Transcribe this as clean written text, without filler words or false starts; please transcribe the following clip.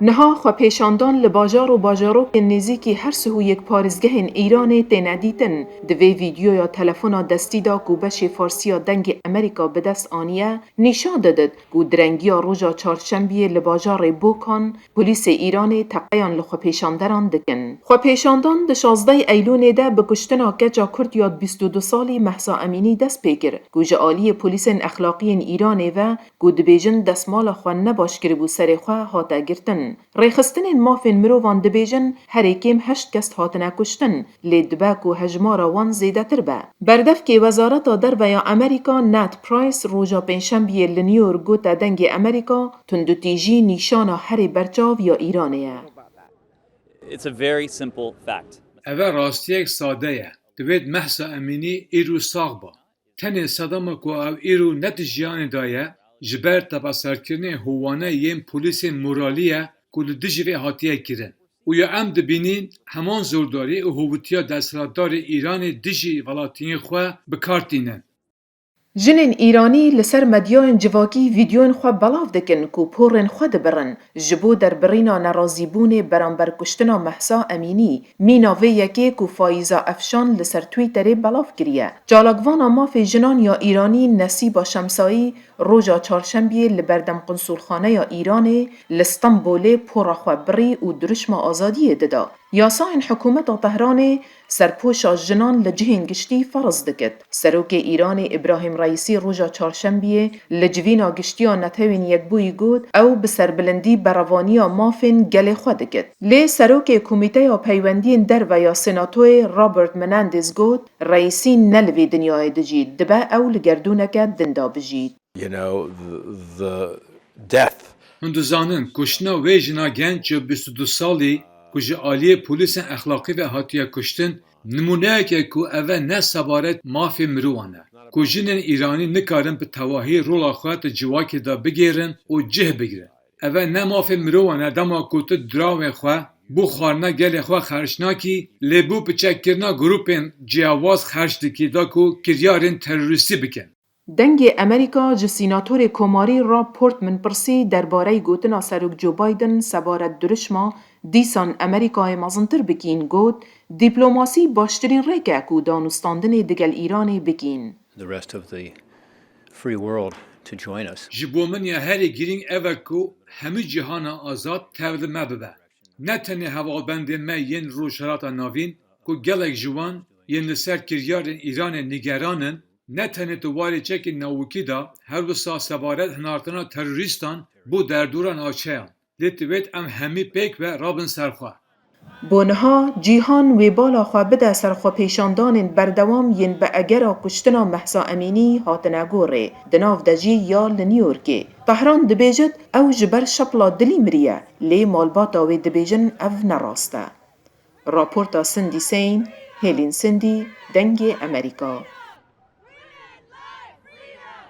نها خواپیشاندان لباجار و باجارو که نزیکی هر سهو یک پارزگه ایران تندیتن دوی ویدیو یا تلفن دستی دا کو بش فارسی دنگ امریکا به دست آنیه نشان دادد کو درنگی روژا چهارشنبه لباجار بوکان پلیس ایران تقیان لخواپیشاندران دکن. خواپیشاندان ده 16 ایلون ده به کشتنا کجا کرد یاد 22 سالی مهسا امینی دست پیکر کو جعالی پلیس اخلاقی ایران و کو دبیجن دستمال خوان نباش کربو سر خواه هاتا گرتن. ریخستن مافین مروان دبیجن هر ایکیم 8 کست هاتنه کشتن لی دباک و هجمارا وان زیده تر به. بردف که وزارت در بیا امریکا نات پرایس روژا پنجشنبه لنیور گوتا دنگ امریکا تندو تیجی نیشانا هر برچاو یا ایرانیه. It's a very simple fact. اوه راستیک ساده یه. دوید مهسا امینی ایرو ساغ با. تنه صدام کو او ایرو نت جیان دایه جبر تبصرکرنه هوانه یم پولیس مورالیه کل دجوی هاتیه کرن. و یا ام دبینین همان زورداری و هووتیا دسترادار ایران دجی ولاتین خواه بکارتینن. جنین ایرانی لسر مدیان جواکی ویدیوین خواه بلاف دکن کو پورن خواه دبرن جبو در برینا نرازیبون برانبر کشتنا مهسا امینی میناوه یکی کو فایزا افشان لسر تویتر بلاف کریه. جالگوانا ماف جنان یا ایرانی نصیبا شمسایی روژا چهارشنبه لبردم قنصولخانه یا ایران لستانبول پورا خواه بری و درشم آزادی ددا. یاساین حکومت طهران سرپوشا جنان لجهین گشتی فرض دکت. سروک ایران ابراهیم رئیسی روژا چهارشنبه لجوینا گشتیا نتوین یک بوی گود او بسر بلندی بروانیا مافین گل خود دکت. لی سروک کمیته یا پیوندین در و یا سناتوی رابرت مناندز گود رئیسی نلوی دنیای دجید دبا او لگردونکت دندا بجید. You know, the death. هندوزانن کشنا و جنا گنج 22 سالی کجا عالی پلیس اخلاقی و هاتیه کشتن نمونه که کو اوه نه سبارت مافی مروانه. کجینن ایرانی نکارن به تواهی رولا خواه جواکی دا بگیرن و جه بگیرن. اوه نه مافی مروانه دما کوت دراو خواه بو خارنا گل خواه خرشناکی لبو پچکرنا گروپین جیاواز خرش دکی دا کو کریارن تروریستی بکن. دنگ امریکا جه سیناتور کوماری راپورت من پرسی درباره گوتنا سروک جو بایدن سبارت درشما دیسان امریکای مزنتر بکین گوت دیپلوماسی باشترین ریکه اکو دانستاندن دگل ایرانی بکین. The rest of the free world to join us. جبو من یا هری گیرین اوه کو همه جهان آزاد تولد ما ببه. نه تنه هوالبند ما ین روشرات ناوین کو گلک جوان ین لسر کریار ایران نگرانن نه تنه دواری چک نوکی دا هر وسا سبارت هنارتنا تروریستان بو در دوران آچهان. لیتویت ام همی پیک و رابن سرخواه. بونها جیهان و بالا خواه بده سرخوا پیشاندان بردوام ین به اگر کشتنا مهسا امینی هاتنه گوره دناف دجی یا لنیورکی. طهران دبیجد او جبر شپلا دلی مریه لی مالباتا و دبیجن او نراسته. راپورتا سندی سین هیلین سندی دنگ امریکا.